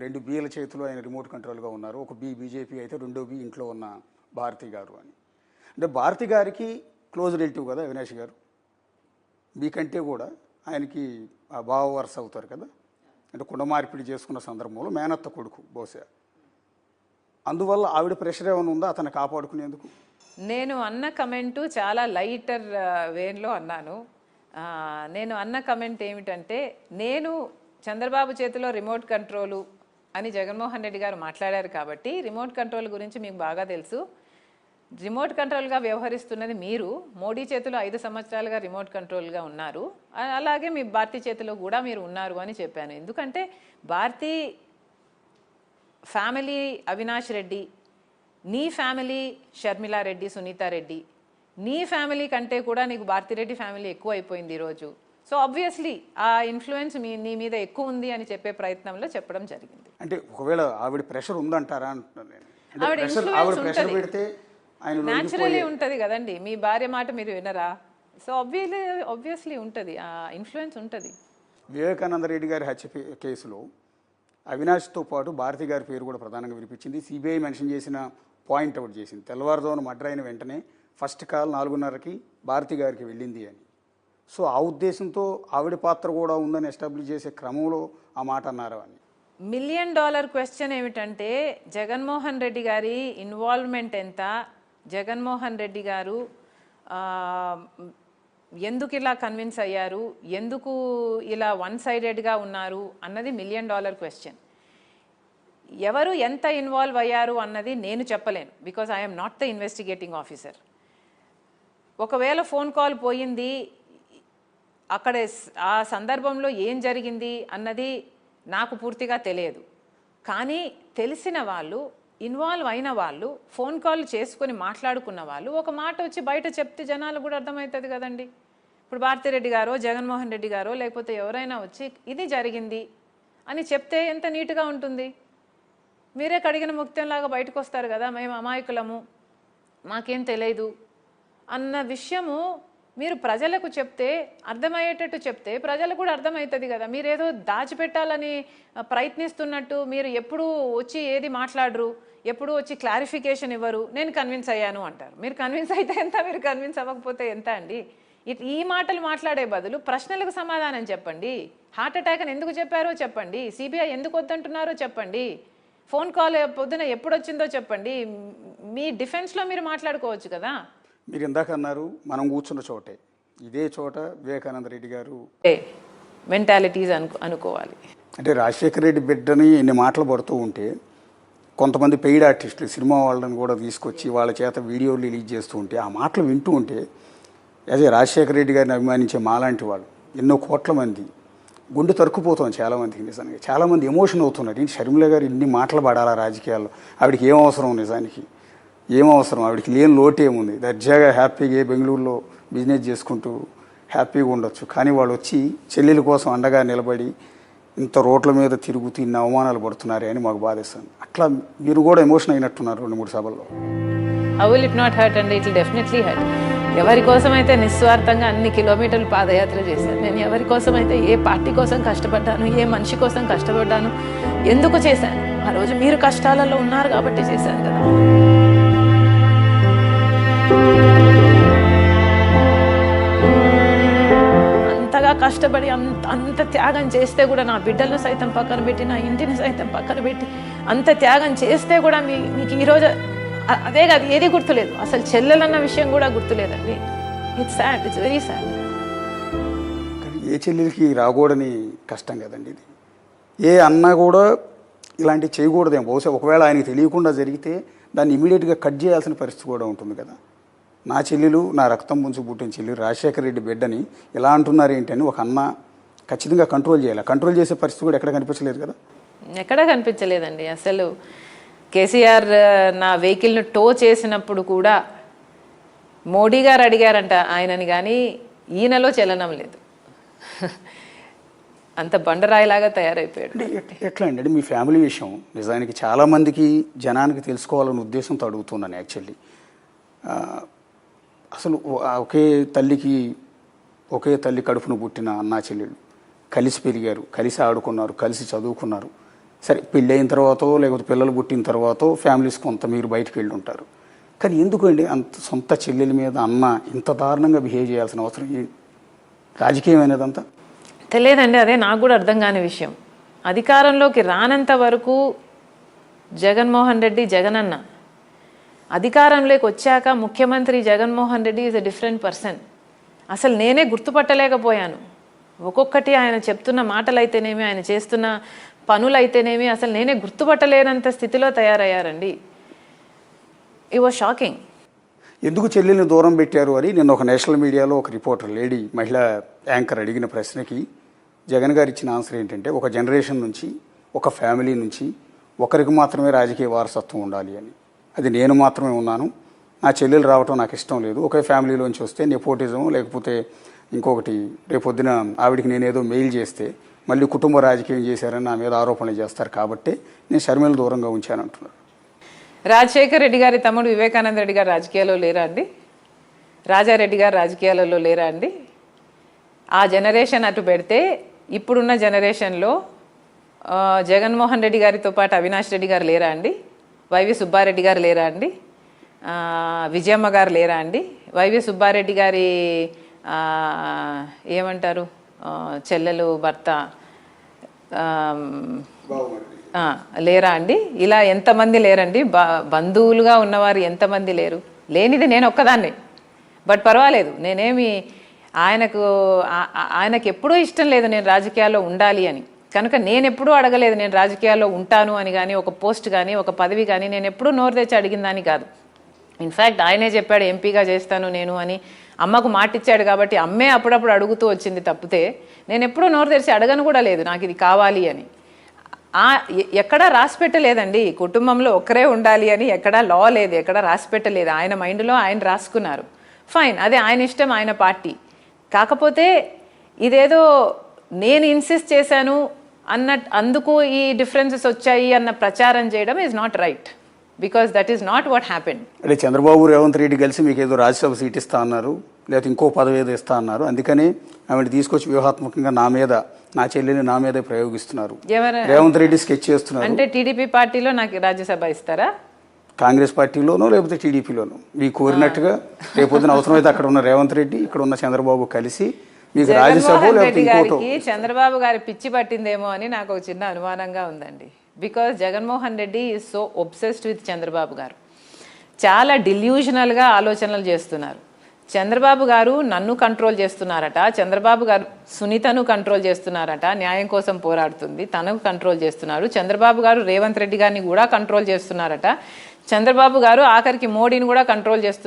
2 బీల చేతిలో ఆయన రిమోట్ కంట్రోల్గా ఉన్నారు. ఒక బీ బీజేపీ అయితే, రెండో బీ ఇంట్లో ఉన్న భారతి గారు అని. అంటే భారతి గారికి క్లోజ్ రిలేటివ్ కదా అవినాష్ గారు. మీకంటే కూడా ఆయనకి బావ వరుస అవుతారు కదా. అంటే కుండ మార్పిడి చేసుకున్న సందర్భంలో మేనత్త కొడుకు బహుశా. అందువల్ల ఆవిడ ప్రెషర్ ఏమైనా ఉందా అతను కాపాడుకునేందుకు? నేను అన్న కమెంటు చాలా లైటర్ వేలో అన్నాను. నేను అన్న కమెంట్ ఏమిటంటే, నేను చంద్రబాబు చేతిలో రిమోట్ కంట్రోలు అని జగన్మోహన్ రెడ్డి గారు మాట్లాడారు కాబట్టి రిమోట్ కంట్రోల్ గురించి మీకు బాగా తెలుసు. రిమోట్ కంట్రోల్గా వ్యవహరిస్తున్నది మీరు. మోడీ చేతిలో 5 సంవత్సరాలుగా రిమోట్ కంట్రోల్గా ఉన్నారు. అలాగే మీ భారతీ చేతిలో కూడా మీరు ఉన్నారు అని చెప్పాను. ఎందుకంటే భారతీ ఫ్యామిలీ అవినాష్ రెడ్డి, నీ ఫ్యామిలీ షర్మిలారెడ్డి, సునీతారెడ్డి, నీ ఫ్యామిలీ కంటే కూడా నీకు భారతిరెడ్డి ఫ్యామిలీ ఎక్కువ అయిపోయింది ఈరోజు. సో ఆబ్వియస్లీ ఆ ఇన్ఫ్లుయెన్స్ నీ మీద ఎక్కువ ఉంది అని చెప్పే ప్రయత్నంలో చెప్పడం జరిగింది. అంటే ఒకవేళ ఆవిడ ప్రెషర్ ఉందంటారా అంటున్నాను. న్యాచురలీ ఉంటుంది కదండి. మీ భార్య మాట మీరు వినరా? సో ఆబ్వియస్లీ ఉంటుంది, ఆ ఇన్ఫ్లుయెన్స్ ఉంటుంది. వివేకానంద రెడ్డి గారి హత్య కేసులో అవినాష్తో పాటు భారతి గారి పేరు కూడా ప్రధానంగా వినిపించింది. సిబిఐ మెన్షన్ చేసిన పాయింట్ అవుట్ చేసింది. తెల్లవారుజామున మర్డర్ అయిన వెంటనే ఫస్ట్ కాల్ 4:30కి భారతి గారికి వెళ్ళింది అని. సో ఆ ఉద్దేశంతో ఆవిడ పాత్ర కూడా ఉందని ఎస్టాబ్లిష్ చేసే క్రమంలో ఆ మాట అన్నారు అని. $1 మిలియన్ క్వశ్చన్ ఏమిటంటే, జగన్మోహన్ రెడ్డి గారి ఇన్వాల్వ్మెంట్ ఎంత, జగన్మోహన్ రెడ్డి గారు ఎందుకు ఇలా కన్విన్స్ అయ్యారు, ఎందుకు ఇలా వన్ సైడెడ్గా ఉన్నారు అన్నది $1 మిలియన్ క్వశ్చన్. ఎవరు ఎంత ఇన్వాల్వ్ అయ్యారు అన్నది నేను చెప్పలేను, because I'm not the investigating officer. ఒకవేళ ఫోన్ కాల్ పోయింది, అక్కడ ఆ సందర్భంలో ఏం జరిగింది అన్నది నాకు పూర్తిగా తెలియదు. కానీ తెలిసిన వాళ్ళు, ఇన్వాల్వ్ అయిన వాళ్ళు, ఫోన్ కాల్ చేసుకొని మాట్లాడుకున్న వాళ్ళు ఒక మాట వచ్చి బయట చెప్తే జనాలు కూడా అర్థమవుతుంది కదండి. ఇప్పుడు భారతిరెడ్డి గారో, జగన్మోహన్ రెడ్డి గారో, లేకపోతే ఎవరైనా వచ్చి ఇది జరిగింది అని చెప్తే ఎంత నీట్గా ఉంటుంది. మీరే కడిగిన ముక్తంలాగా బయటకు వస్తారు కదా, మేము అమాయకులము, మాకేం తెలియదు అన్న విషయము మీరు ప్రజలకు చెప్తే, అర్థమయ్యేటట్టు చెప్తే ప్రజలకు కూడా అర్థమవుతుంది కదా. మీరేదో దాచిపెట్టాలని ప్రయత్నిస్తున్నట్టు మీరు ఎప్పుడు వచ్చి ఏది మాట్లాడరు, ఎప్పుడు వచ్చి క్లారిఫికేషన్ ఇవ్వరు. నేను కన్విన్స్ అయ్యాను అంటారు. మీరు కన్విన్స్ అయితే ఎంత, మీరు కన్విన్స్ అవ్వకపోతే ఎంత అండి? ఈ మాటలు మాట్లాడే బదులు ప్రశ్నలకు సమాధానం చెప్పండి. హార్ట్ అటాక్ అని ఎందుకు చెప్పారో చెప్పండి, సిబిఐ ఎందుకు వద్దంటున్నారో చెప్పండి, ఫోన్ కాల్ పొద్దున ఎప్పుడు వచ్చిందో చెప్పండి. మీ డిఫెన్స్లో మీరు మాట్లాడుకోవచ్చు కదా. మీరు ఇందాక అన్నారు మనం కూర్చున్న చోటే, ఇదే చోట వివేకానంద రెడ్డి గారు మెంటాలిటీస్ అనుకోవాలి. అంటే రాజశేఖర రెడ్డి బిడ్డని ఎన్ని మాటలు పడుతూ ఉంటే, కొంతమంది పెయిడ్ ఆర్టిస్టులు సినిమా వాళ్ళని కూడా తీసుకొచ్చి వాళ్ళ చేత వీడియోలు రిలీజ్ చేస్తూ ఉంటే, ఆ మాటలు వింటూ ఉంటే, అదే రాజశేఖర రెడ్డి గారిని అభిమానించే మాలాంటి వాళ్ళు ఎన్నో కోట్ల మంది గుండె తరుక్కుపోతుంది. చాలామందికి నిజానికి చాలామంది ఎమోషన్ అవుతున్నారు. ఏంటి షర్మిల గారు ఇన్ని మాటలు పడాలా రాజకీయాల్లో? ఆవిడకి ఏం అవసరం, నిజానికి ఏం అవసరం? ఆవిడకి లేని లోటు ఏముంది? దర్జాగా హ్యాపీగా బెంగళూరులో బిజినెస్ చేసుకుంటూ హ్యాపీగా ఉండొచ్చు. కానీ వాళ్ళు వచ్చి చెల్లెల కోసం అండగా నిలబడి ఇంత రోడ్ల మీద తిరుగుతూ ఇన్ని అవమానాలు పడుతున్నారే అని మాకు బాధేస్తుంది. అట్లా మీరు కూడా ఎమోషన్ అయినట్టున్నారు 2-3 సభల్లో. How will it not hurt అండి? It will definitely hurt. ఎవరి కోసం అయితే నిస్వార్థంగా అన్ని కిలోమీటర్లు పాదయాత్ర చేశాను, నేను ఎవరి కోసం అయితే, ఏ పార్టీ కోసం కష్టపడ్డాను, ఏ మనిషి కోసం కష్టపడ్డాను, ఎందుకు చేశాను? ఆ రోజు మీరు కష్టాలలో ఉన్నారు కాబట్టి చేశాను కదా. అంతగా కష్టపడి అంత త్యాగం చేస్తే కూడా, నా బిడ్డలను సైతం పక్కన పెట్టి, నా ఇంటిని సైతం పక్కన పెట్టి అంత త్యాగం చేస్తే కూడా మీకు ఈరోజు అదే కాదు, ఏది గుర్తులేదు. అసలు చెల్లెలన్న విషయం కూడా గుర్తులేదండి. It's sad, it's very sad. ఏ చెల్లెలకి రాకూడని కష్టం కదండి ఇది. ఏ అన్నా కూడా ఇలాంటివి చేయకూడదేమో. బహుశా ఒకవేళ ఆయనకి తెలియకుండా జరిగితే దాన్ని ఇమీడియట్గా కట్ చేయాల్సిన పరిస్థితి కూడా ఉంటుంది కదా. నా చెల్లెలు, నా రక్తం పుంజు పుట్టిన చెల్లెలు రాజశేఖర రెడ్డి బిడ్డని ఎలా అంటున్నారు ఏంటని ఒక అన్న ఖచ్చితంగా కంట్రోల్ చేయాలి. కంట్రోల్ చేసే పరిస్థితి కూడా ఎక్కడ కనిపించలేదు కదా. ఎక్కడ కనిపించలేదండి. అసలు కేసీఆర్ నా వెహికల్ను టో చేసినప్పుడు కూడా మోడీ గారు అడిగారంట ఆయనని, కానీ ఈయనలో చలనం లేదు. అంత బండరాయిలాగా తయారైపోయాడు. ఎట్లా అండి? మీ ఫ్యామిలీ విషయం నిజానికి చాలామందికి జనానికి తెలుసుకోవాలనే ఉద్దేశంతో అడుగుతున్నాను యాక్చువల్లీ. అసలు ఒకే తల్లి కడుపును పుట్టిన అన్నా చెల్లెళ్ళు కలిసి పెరిగారు, కలిసి ఆడుకున్నారు, కలిసి చదువుకున్నారు. సరే పెళ్ళి అయిన తర్వాతో లేకపోతే పిల్లలు పుట్టిన తర్వాతో ఫ్యామిలీస్ కొంత మీరు బయటకు వెళ్ళి ఉంటారు. కానీ ఎందుకండి అంత సొంత చెల్లెల మీద అన్న ఇంత దారుణంగా బిహేవ్ చేయాల్సిన అవసరం ఏంటి? రాజకీయం అనేదంతా తెలియదండి. అదే నాకు కూడా అర్థం కాని విషయం. అధికారంలోకి రానంత వరకు జగన్మోహన్ రెడ్డి జగనన్న, అధికారంలోకి వచ్చాక ముఖ్యమంత్రి Jaganmohan Reddy is a different person. అసలు నేనే గుర్తుపట్టలేకపోయాను. ఒక్కొక్కటి ఆయన చెప్తున్న మాటలైతేనేమి, ఆయన చేస్తున్న పనులైతేనేమి అసలు నేనే గుర్తుపట్టలేనంత స్థితిలో తయారయ్యారండి. It was shocking. ఎందుకు చెల్లెల్ని దూరం పెట్టారు అని నిన్న ఒక నేషనల్ మీడియాలో ఒక రిపోర్టర్ లేడీ మహిళా యాంకర్ అడిగిన ప్రశ్నకి జగన్ గారు ఇచ్చిన ఆన్సర్ ఏంటంటే, ఒక జనరేషన్ నుంచి ఒక ఫ్యామిలీ నుంచి ఒకరికి మాత్రమే రాజకీయ వారసత్వం ఉండాలి అని. అది నేను మాత్రమే ఉన్నాను, నా చెల్లెలు రావటం నాకు ఇష్టం లేదు. ఒకే ఫ్యామిలీలోంచి వస్తే నెపోటిజం లేకపోతే ఇంకొకటి రేపొద్దున ఆవిడికి నేనేదో మెయిల్ చేస్తే మళ్ళీ కుటుంబ రాజకీయం చేశారని నా మీద ఆరోపణలు చేస్తారు కాబట్టి నేను షర్మిల దూరంగా ఉంచానంటున్నారు. రాజశేఖర్ రెడ్డి గారి తమ్ముడు వివేకానంద రెడ్డి గారు రాజకీయాల్లో లేరా అండి? రాజారెడ్డి గారు రాజకీయాలలో లేరా అండి? ఆ జనరేషన్ అటు పెడితే ఇప్పుడున్న జనరేషన్లో జగన్మోహన్ రెడ్డి గారితో పాటు అవినాష్ రెడ్డి గారు లేరా అండి? వైవి సుబ్బారెడ్డి గారు లేరా అండి? విజయమ్మ గారు లేరా అండి? వైవి సుబ్బారెడ్డి గారి ఏమంటారు చెల్లెలు భర్త లేరా అండి? ఇలా ఎంతమంది లేరండి? బంధువులుగా ఉన్నవారు ఎంతమంది లేరు? లేనిది నేను ఒక్కదాన్ని. బట్ పర్వాలేదు, నేనేమి ఆయనకు ఎప్పుడూ ఇష్టం లేదు నేను రాజకీయాల్లో ఉండాలి అని. కనుక నేను ఎప్పుడూ అడగలేదు నేను రాజకీయాల్లో ఉంటాను అని కానీ, ఒక పోస్ట్ కానీ, ఒక పదవి కానీ నేను ఎప్పుడూ నోరు తెచ్చి అడిగిందని కాదు. ఇన్ఫ్యాక్ట్ ఆయనే చెప్పాడు ఎంపీగా చేస్తాను నేను అని. అమ్మకు మాటిచ్చాడు కాబట్టి అమ్మే అప్పుడప్పుడు అడుగుతూ వచ్చింది తప్పితే నేను ఎప్పుడూ నోరు తెరిచి అడగను కూడా లేదు నాకు ఇది కావాలి అని. ఎక్కడా రాసి పెట్టలేదండి కుటుంబంలో ఒక్కరే ఉండాలి అని, ఎక్కడా లా లేదు, ఎక్కడా రాసి పెట్టలేదు. ఆయన మైండ్లో ఆయన రాసుకున్నారు, ఫైన్, అదే ఆయన ఇష్టం, ఆయన పార్టీ. కాకపోతే ఇదేదో నేను ఇన్సిస్ట్ చేశాను అందుకు ఈ డిఫరెన్సెస్ వచ్చాయి అన్న ప్రచారం చేయడం is not right, because that is not what happened. అంటే చంద్రబాబు రేవంత్ రెడ్డి కలిసి మీకు ఏదో రాజ్యసభ సీట్ ఇస్తా అన్నారు, లేకపోతే ఇంకో పదవి ఏదో ఇస్తా అన్నారు, అందుకని ఆమెను తీసుకొచ్చి వ్యూహాత్మకంగా నా మీద, నా చెల్లిని నా మీదే ప్రయోగిస్తున్నారు. రేవంత్ రెడ్డి స్కెచ్ చేస్తున్నారు. అంటే టీడీపీ పార్టీలో నాకు రాజ్యసభ ఇస్తారా? కాంగ్రెస్ పార్టీలోనో లేకపోతే టీడీపీలోనో మీకు కోరినట్టుగా రేపొద్దున అవసరమైతే అక్కడ ఉన్న రేవంత్ రెడ్డి, ఇక్కడ ఉన్న చంద్రబాబు కలిసి మీకు రాజ్యసభ లేకపోతే ఇంకోటో. చంద్రబాబు గారి పిచ్చి పట్టిందేమో అని నాకు ఒక చిన్న అనుమానంగా ఉందండి. Because Jaganmohan Reddy is so obsessed with Chandrababu గారు. చాలా డిల్యూషనల్గా ఆలోచనలు చేస్తున్నారు. చంద్రబాబు గారు నన్ను కంట్రోల్ చేస్తున్నారట, చంద్రబాబు గారు సునీతను కంట్రోల్ చేస్తున్నారట, న్యాయం కోసం పోరాడుతుంది తనకు కంట్రోల్ చేస్తున్నారు. చంద్రబాబు గారు రేవంత్ రెడ్డి గారిని కూడా కంట్రోల్ చేస్తున్నారట. చంద్రబాబు గారు ఆఖరికి మోడీని కూడా కంట్రోల్ చేస్తున్నారు.